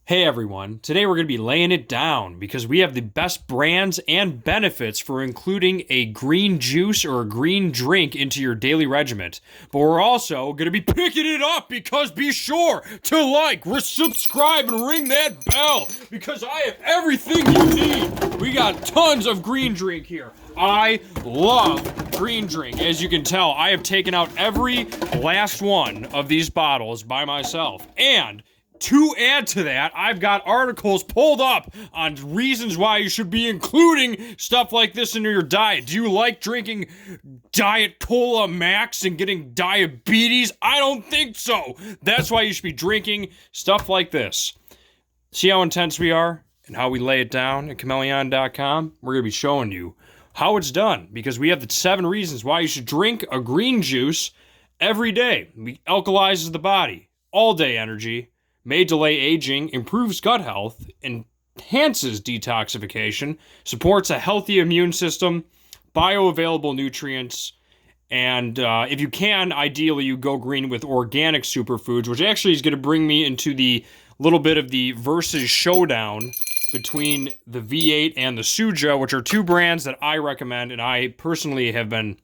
Hey everyone, today we're going to be laying it down because we have the best brands and benefits for including a green juice or a green drink into your daily regimen. But we're also going to be picking it up because be sure to like, subscribe, and ring that bell because I have everything you need. We got tons of green drink here. I love green drink. As you can tell, I have taken out every last one of these bottles by myself. And to add to that, I've got articles pulled up on reasons why you should be including stuff like this into your diet. Do you like drinking Diet Cola Max and getting diabetes? I don't think so. That's why you should be drinking stuff like this. See how intense we are and how we lay it down at Chmelaeon.com? We're going to be showing you how it's done because we have the 7 reasons why you should drink a green juice every day. It alkalizes the body, all day energy, may delay aging, improves gut health, enhances detoxification, supports a healthy immune system, bioavailable nutrients, and if you can, ideally you go green with organic superfoods, which actually is going to bring me into the little bit of the versus showdown between the V8 and the Suja, which are 2 brands that I recommend and I personally have been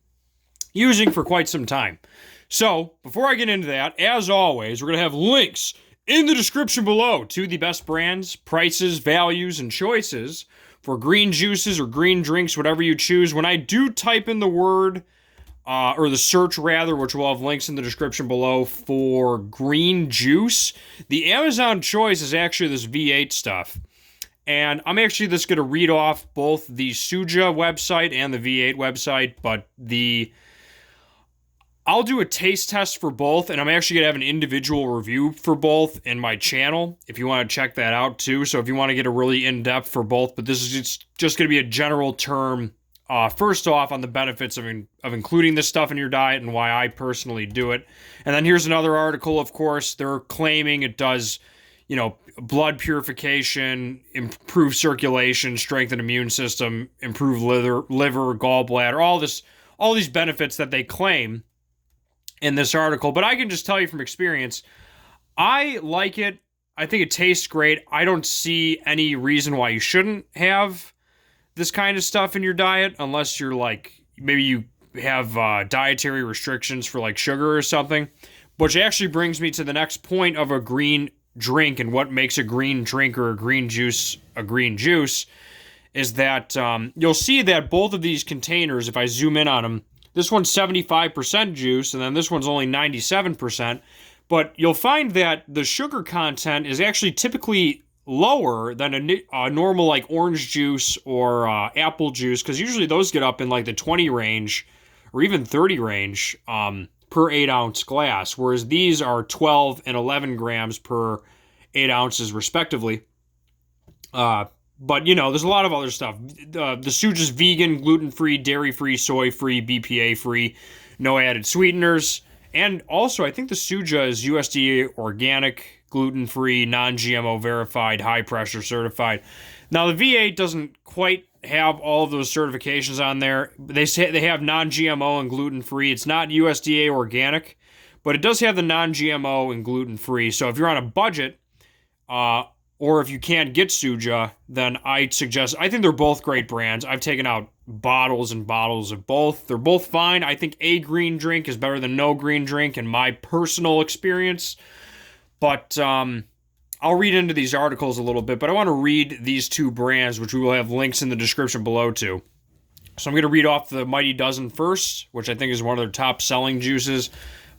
using for quite some time. So, before I get into that, as always, we're going to have links in the description below to the best brands, prices, values, and choices for green juices or green drinks, whatever you choose. When I do type in the word, or the search rather, which will have links in the description below for green juice, the Amazon choice is actually this V8 stuff. And I'm actually just going to read off both the Suja website and the V8 website, but I'll do a taste test for both, and I'm actually going to have an individual review for both in my channel if you want to check that out too. So if you want to get a really in-depth for both, but this is just going to be a general term, first off, on the benefits of including this stuff in your diet and why I personally do it. And then here's another article, of course. They're claiming it does, blood purification, improve circulation, strengthen immune system, improve liver, gallbladder, all these benefits that they claim in this article. But I can just tell you from experience, I like it. I think it tastes great. I don't see any reason why you shouldn't have this kind of stuff in your diet unless you're like, maybe you have dietary restrictions for like sugar or something, which actually brings me to the next point of a green drink and what makes a green drink or a green juice is that you'll see that both of these containers, if I zoom in on them, this one's 75% juice, and then this one's only 97%. But you'll find that the sugar content is actually typically lower than a normal like orange juice or apple juice, because usually those get up in like the 20 range or even 30 range per 8-ounce glass, whereas these are 12 and 11 grams per 8 ounces respectively. But, there's a lot of other stuff. The Suja's vegan, gluten-free, dairy-free, soy-free, BPA-free, no added sweeteners. And also, I think the Suja is USDA organic, gluten-free, non-GMO verified, high-pressure certified. Now, the V8 doesn't quite have all of those certifications on there. They say they have non-GMO and gluten-free. It's not USDA organic, but it does have the non-GMO and gluten-free. So if you're on a budget, or if you can't get Suja, then I think they're both great brands. I've taken out bottles and bottles of both. They're both fine. I think a green drink is better than no green drink in my personal experience. But I'll read into these articles a little bit, but I want to read these 2 brands, which we will have links in the description below to. So I'm going to read off the Mighty Dozen first, which I think is one of their top selling juices,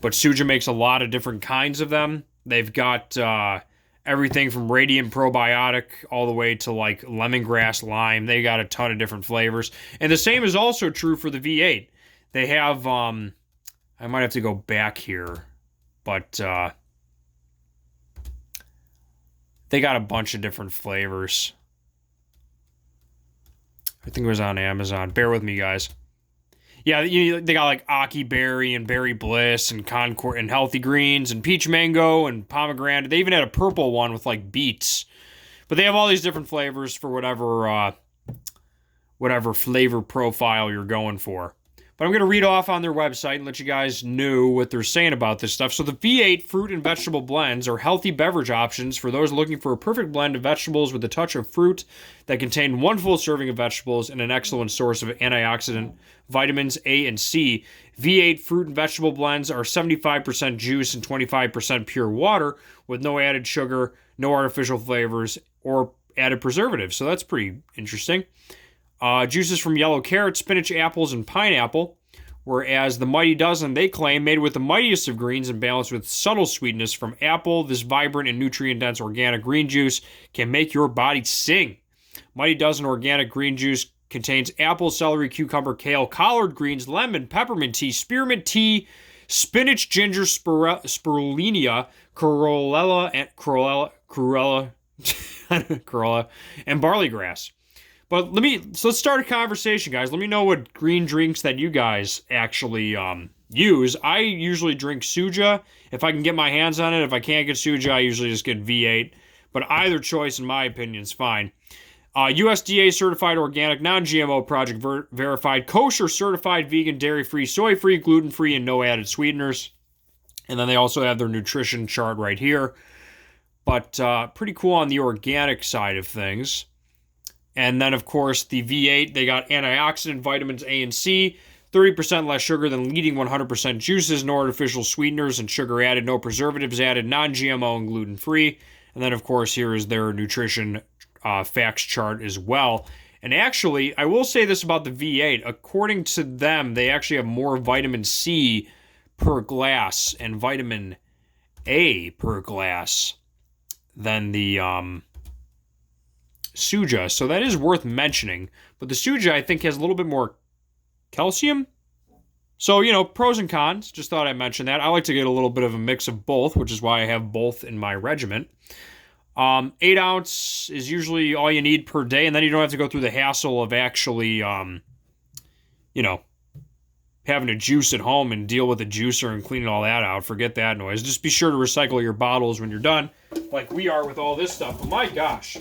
but Suja makes a lot of different kinds of them. They've got everything from Radiant Probiotic all the way to like lemongrass lime. They got a ton of different flavors. And the same is also true for the V8. They have, I might have to go back here, but they got a bunch of different flavors. I think it was on Amazon. Bear with me, guys. Yeah, they got like Aki Berry and Berry Bliss and Concord and Healthy Greens and Peach Mango and Pomegranate. They even had a purple one with like beets. But they have all these different flavors for whatever flavor profile you're going for. But I'm going to read off on their website and let you guys know what they're saying about this stuff. So the V8 fruit and vegetable blends are healthy beverage options for those looking for a perfect blend of vegetables with a touch of fruit that contain one full serving of vegetables and an excellent source of antioxidant vitamins A and C. V8 fruit and vegetable blends are 75% juice and 25% pure water with no added sugar, no artificial flavors, or added preservatives. So that's pretty interesting. Juices from yellow carrot, spinach, apples, and pineapple. Whereas the Mighty Dozen, they claim, made with the mightiest of greens and balanced with subtle sweetness from apple, this vibrant and nutrient-dense organic green juice can make your body sing. Mighty Dozen organic green juice contains apple, celery, cucumber, kale, collard greens, lemon, peppermint tea, spearmint tea, spinach, ginger, spirulina, chlorella, and barley grass. But let's start a conversation, guys. Let me know what green drinks that you guys actually use. I usually drink Suja if I can get my hands on it. If I can't get Suja, I usually just get V8. But either choice, in my opinion, is fine. USDA certified organic, non-GMO, project verified, kosher certified, vegan, dairy-free, soy-free, gluten-free, and no added sweeteners. And then they also have their nutrition chart right here. But pretty cool on the organic side of things. And then, of course, the V8, they got antioxidant vitamins A and C, 30% less sugar than leading 100% juices, no artificial sweeteners and sugar added, no preservatives added, non-GMO and gluten-free. And then, of course, here is their nutrition facts chart as well. And actually, I will say this about the V8. According to them, they actually have more vitamin C per glass and vitamin A per glass than the Suja, so that is worth mentioning. But the Suja, I think, has a little bit more calcium. So, pros and cons. Just thought I'd mention that. I like to get a little bit of a mix of both, which is why I have both in my regiment. 8 ounce is usually all you need per day, and then you don't have to go through the hassle of actually, having to juice at home and deal with a juicer and cleaning all that out. Forget that noise. Just be sure to recycle your bottles when you're done, like we are with all this stuff. But my gosh.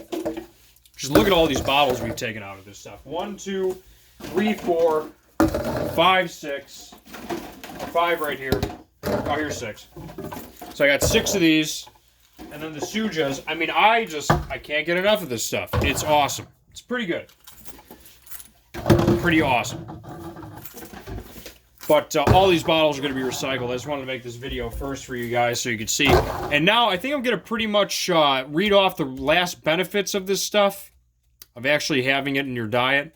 Just look at all these bottles we've taken out of this stuff. 1, 2, 3, 4, 5, 6. 5 right here. Oh, here's 6. So I got 6 of these. And then the Sujas. I mean, I can't get enough of this stuff. It's awesome. It's pretty good. Pretty awesome. But all these bottles are going to be recycled. I just wanted to make this video first for you guys so you could see. And now I think I'm going to pretty much read off the last benefits of this stuff, of actually having it in your diet.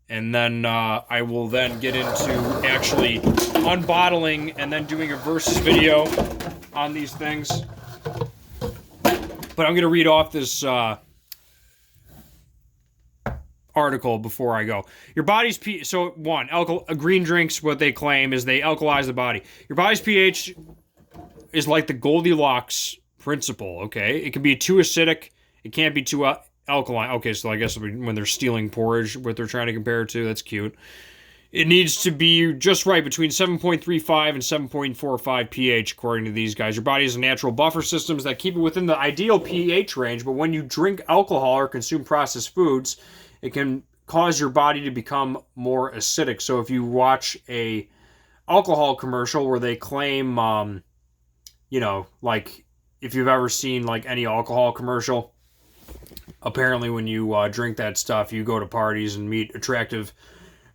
And then I will then get into actually unbottling and then doing a versus video on these things. But I'm going to read off this article before I go. Your body's pH. So one, green drinks, what they claim is they alkalize the body. Your body's pH is like the Goldilocks principle. Okay, it can be too acidic. It can't be too alkaline. Okay, so I guess when they're stealing porridge, what they're trying to compare it to, that's cute. It needs to be just right between 7.35 and 7.45 pH, according to these guys. Your body has natural buffer systems that keep it within the ideal pH range, but when you drink alcohol or consume processed foods, it can cause your body to become more acidic. So if you watch a alcohol commercial where they claim, like if you've ever seen like any alcohol commercial, apparently when you drink that stuff, you go to parties and meet attractive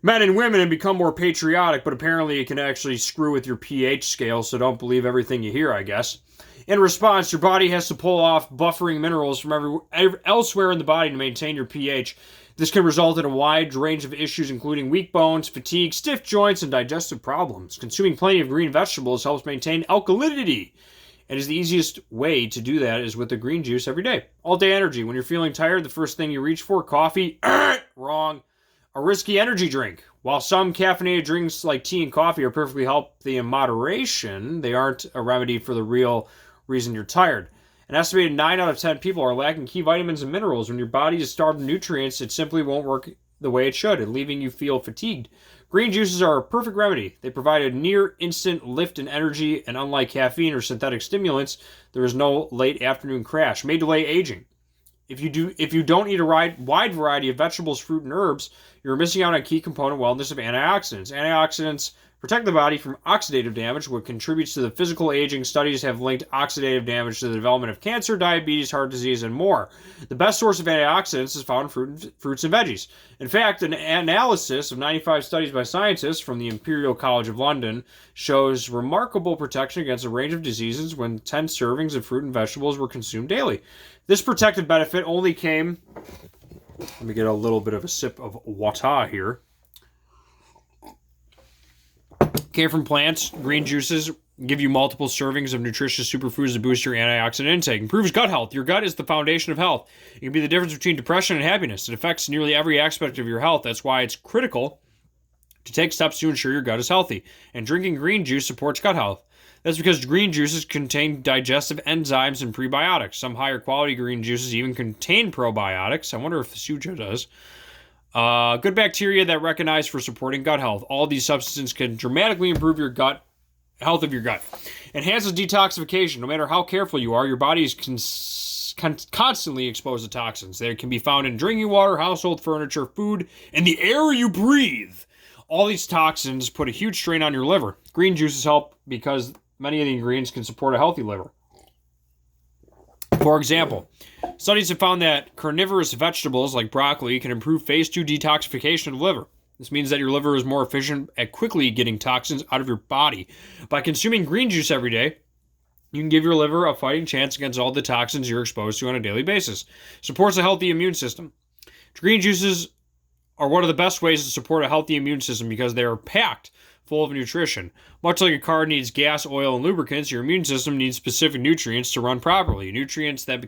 men and women and become more patriotic, but apparently it can actually screw with your pH scale, so don't believe everything you hear, I guess. In response, your body has to pull off buffering minerals from elsewhere in the body to maintain your pH. This can result in a wide range of issues, including weak bones, fatigue, stiff joints, and digestive problems. Consuming plenty of green vegetables helps maintain alkalinity. And is the easiest way to do that is with the green juice every day. All-day energy. When you're feeling tired, the first thing you reach for, coffee. Wrong. A risky energy drink. While some caffeinated drinks like tea and coffee are perfectly healthy in moderation, they aren't a remedy for the real reason you're tired. An estimated 9 out of 10 people are lacking key vitamins and minerals. When your body is starved of nutrients, it simply won't work the way it should, leaving you feel fatigued. Green juices are a perfect remedy. They provide a near-instant lift in energy, and unlike caffeine or synthetic stimulants, there is no late afternoon crash. May delay aging. If you don't eat a wide variety of vegetables, fruit, and herbs, you're missing out on a key component wellness of antioxidants. Antioxidants protect the body from oxidative damage, which contributes to the physical aging. Studies have linked oxidative damage to the development of cancer, diabetes, heart disease, and more. The best source of antioxidants is found in fruits and veggies. In fact, an analysis of 95 studies by scientists from the Imperial College of London shows remarkable protection against a range of diseases when 10 servings of fruit and vegetables were consumed daily. This protective benefit only came... Let me get a little bit of a sip of water here. Came from plants. Green juices give you multiple servings of nutritious superfoods to boost your antioxidant intake. Improves gut health. Your gut is the foundation of health. It can be the difference between depression and happiness. It affects nearly every aspect of your health. That's why it's critical to take steps to ensure your gut is healthy. And drinking green juice supports gut health. That's because green juices contain digestive enzymes and prebiotics. Some higher quality green juices even contain probiotics. I wonder if the Suja does. Good bacteria that recognize for supporting gut health. All these substances can dramatically improve your gut health of your gut. Enhances detoxification. No matter how careful you are, your body is constantly exposed to toxins. They can be found in drinking water, household furniture, food, and the air you breathe. All these toxins put a huge strain on your liver. Green juices help because many of the ingredients can support a healthy liver. For example, studies have found that carnivorous vegetables like broccoli can improve phase 2 detoxification of the liver. This means that your liver is more efficient at quickly getting toxins out of your body. By consuming green juice every day, you can give your liver a fighting chance against all the toxins you're exposed to on a daily basis. Supports a healthy immune system. Green juices are one of the best ways to support a healthy immune system because they are packed full of nutrition. Much like a car needs gas, oil, and lubricants, your immune system needs specific nutrients to run properly. Nutrients that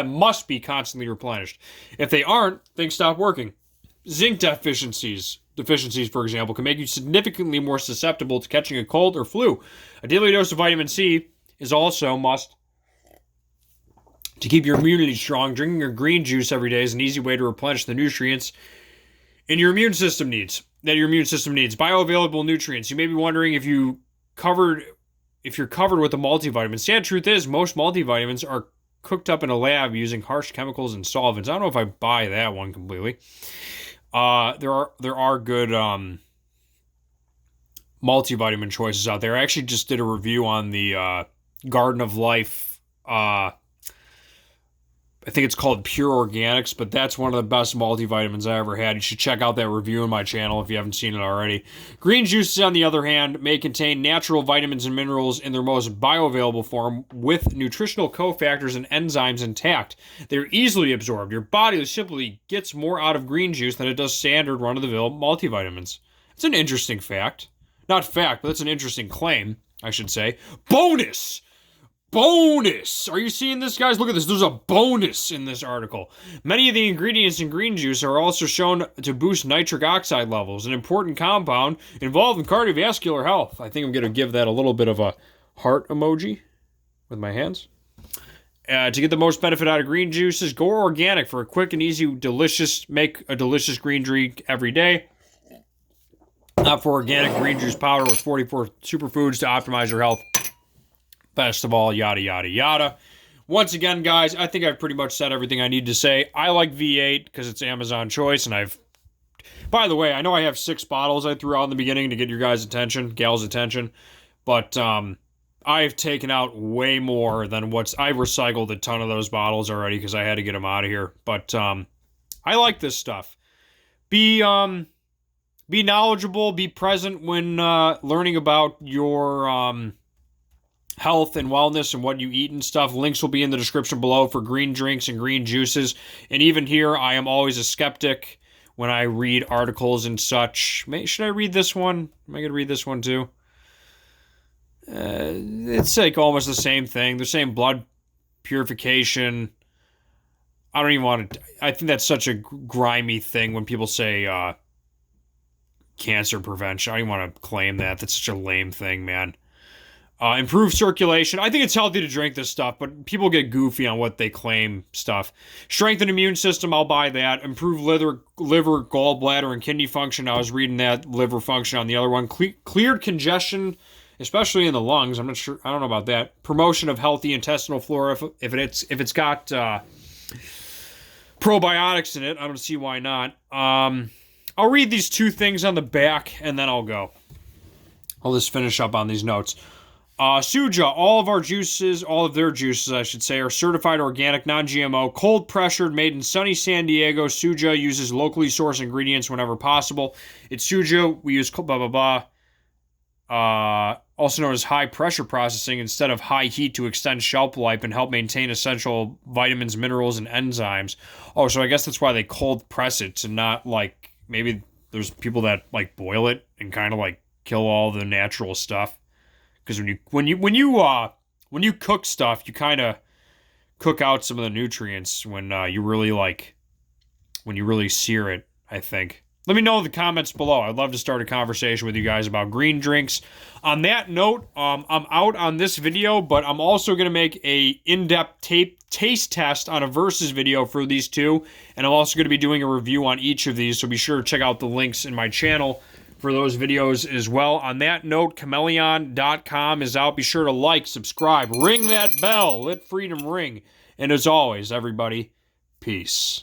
must be constantly replenished. If they aren't, things stop working. Zinc deficiencies, for example, can make you significantly more susceptible to catching a cold or flu. A daily dose of vitamin C is also a must to keep your immunity strong. Drinking your green juice every day is an easy way to replenish the nutrients your immune system needs. Bioavailable nutrients. You may be wondering if you're covered with a multivitamin. Sad truth is, most multivitamins are cooked up in a lab using harsh chemicals and solvents. I don't know if I buy that one completely. There are good multivitamin choices out there. I actually just did a review on the Garden of Life. I think it's called Pure Organics, but that's one of the best multivitamins I ever had. You should check out that review on my channel if you haven't seen it already. Green juices, on the other hand, may contain natural vitamins and minerals in their most bioavailable form with nutritional cofactors and enzymes intact. They're easily absorbed. Your body simply gets more out of green juice than it does standard run-of-the-mill multivitamins. It's an interesting fact. Not fact, but that's an interesting claim, I should say. Bonus! Are you seeing this, guys? Look at this. There's a bonus in this article. Many of the ingredients in green juice are also shown to boost nitric oxide levels, an important compound involved in cardiovascular health. I think I'm going to give that a little bit of a heart emoji with my hands. To get the most benefit out of green juices, go organic for a quick and easy, make a delicious green drink every day. Opt for organic green juice powder with 44 superfoods to optimize your health. Best of all, yada, yada, yada. Once again, guys, I think I've pretty much said everything I need to say. I like V8 because it's Amazon choice, and by the way, I know I have 6 bottles I threw out in the beginning to get your guys' attention, gals' attention, but I've taken out way more than I've recycled a ton of those bottles already because I had to get them out of here. But I like this stuff. Be knowledgeable, be present when learning about your health and wellness and what you eat and stuff. Links will be in the description below for green drinks and green juices. And even here, I am always a skeptic when I read articles and such. Should I read this one? Am I going to read this one too? It's like almost the same thing. The same blood purification. I don't even want to... I think that's such a grimy thing when people say cancer prevention. I don't even want to claim that. That's such a lame thing, man. Improve circulation. I think it's healthy to drink this stuff, but people get goofy on what they claim stuff. Strengthen immune system. I'll buy that. Improve liver, gallbladder, and kidney function. I was reading that liver function on the other one. Cleared congestion especially in the lungs. I'm not sure. I don't know about that. Promotion of healthy intestinal flora. If it's got probiotics in it, I don't see why not. I'll read these 2 things on the back, and then I'll go. I'll just finish up on these notes. Suja, all of their juices, I should say, are certified organic, non-GMO, cold pressured, made in sunny San Diego. Suja uses locally sourced ingredients whenever possible. It's Suja. We use blah, blah, blah. Also known as high pressure processing instead of high heat to extend shelf life and help maintain essential vitamins, minerals, and enzymes. Oh, so I guess that's why they cold press it and not like, maybe there's people that like boil it and kind of like kill all the natural stuff. Because when you cook stuff, you kind of cook out some of the nutrients when you really sear it, I think. Let me know in the comments below. I'd love to start a conversation with you guys about green drinks. On that note, I'm out on this video, but I'm also going to make a in-depth taste test on a versus video for these 2, and I'm also going to be doing a review on each of these, so be sure to check out the links in my channel for those videos as well. On that note, Chmelaeon.com is out. Be sure to like, subscribe, ring that bell, let freedom ring. And as always, everybody, peace.